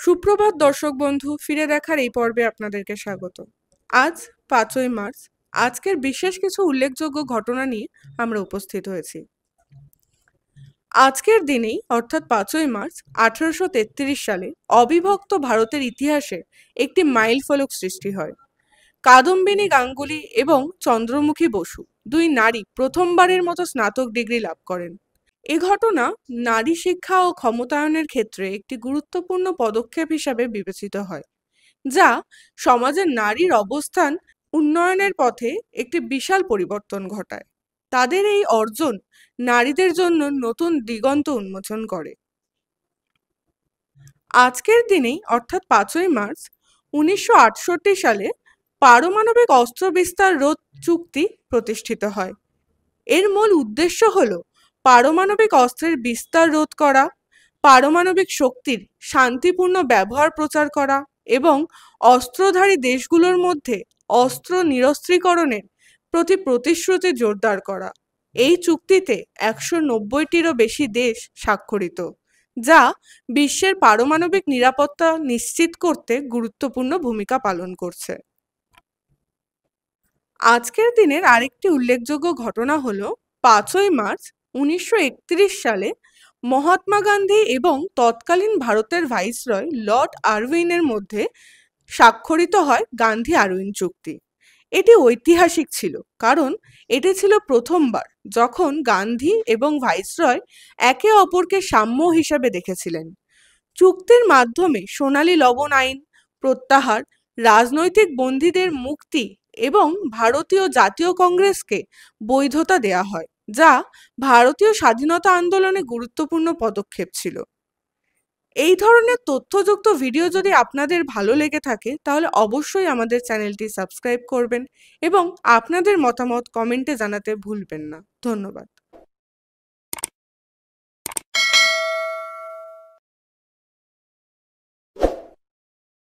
সুপ্রভাত দর্শক বন্ধু, ফিরে দেখার এই পর্বে আপনাদেরকে স্বাগত। আজ 5ই মার্চ। আজকের বিশেষ কিছু উল্লেখযোগ্য ঘটনা নিয়ে আমরা উপস্থিত হয়েছি। আজকের দিনেই অর্থাৎ 5ই মার্চ 1833 সালে অবিভক্ত ভারতের ইতিহাসে একটি মাইলফলক সৃষ্টি হয়। কাদম্বিনী গাঙ্গুলি এবং চন্দ্রমুখী বসু দুই নারী প্রথমবারের মতো স্নাতক ডিগ্রি লাভ করেন। এ ঘটনা নারী শিক্ষা ও ক্ষমতায়নের ক্ষেত্রে একটি গুরুত্বপূর্ণ পদক্ষেপ হিসাবে বিবেচিত হয়, যা সমাজের নারীর অবস্থান উন্নয়নের পথে একটি বিশাল পরিবর্তন ঘটায়। তাদের এই অর্জন নারীদের জন্য নতুন দিগন্ত উন্মোচন করে। আজকের দিনেই অর্থাৎ 5ই মার্চ 1968 সালে পারমাণবিক অস্ত্র বিস্তার রোধ চুক্তি প্রতিষ্ঠিত হয়। এর মূল উদ্দেশ্য হল পারমাণবিক অস্ত্রের বিস্তার রোধ করা, পারমাণবিক শক্তির শান্তিপূর্ণ ব্যবহার প্রচার করা এবং অস্ত্রধারী দেশগুলোর মধ্যে অস্ত্র নিরস্ত্রীকরণের প্রতি প্রতিশ্রুতি জোরদার করা। এই চুক্তিতে 190টিরও বেশি দেশ স্বাক্ষরিত, যা বিশ্বের পারমাণবিক নিরাপত্তা নিশ্চিত করতে গুরুত্বপূর্ণ ভূমিকা পালন করছে। আজকের দিনের আরেকটি উল্লেখযোগ্য ঘটনা হলো 5ই মার্চ 1931 সালে মহাত্মা গান্ধী এবং তৎকালীন ভারতের ভাইসরয় লর্ড আরউইনের মধ্যে স্বাক্ষরিত হয় গান্ধী আরউইন চুক্তি। এটি ঐতিহাসিক ছিল, কারণ এটি ছিল প্রথমবার যখন গান্ধী এবং ভাইসরয় একে অপরকে সাম্য হিসাবে দেখেছিলেন। চুক্তির মাধ্যমে সোনালী লবণ আইন প্রত্যাহার, রাজনৈতিক বন্দীদের মুক্তি এবং ভারতীয় জাতীয় কংগ্রেসকে বৈধতা দেয়া হয়, যা ভারতীয় স্বাধীনতা আন্দোলনে গুরুত্বপূর্ণ পদক্ষেপ ছিল। এই ধরনের তথ্যযুক্ত ভিডিও যদি আপনাদের ভালো লেগে থাকে তাহলে অবশ্যই আমাদের চ্যানেলটি সাবস্ক্রাইব করবেন এবং আপনাদের মতামত কমেন্টে জানাতে ভুলবেন না। ধন্যবাদ।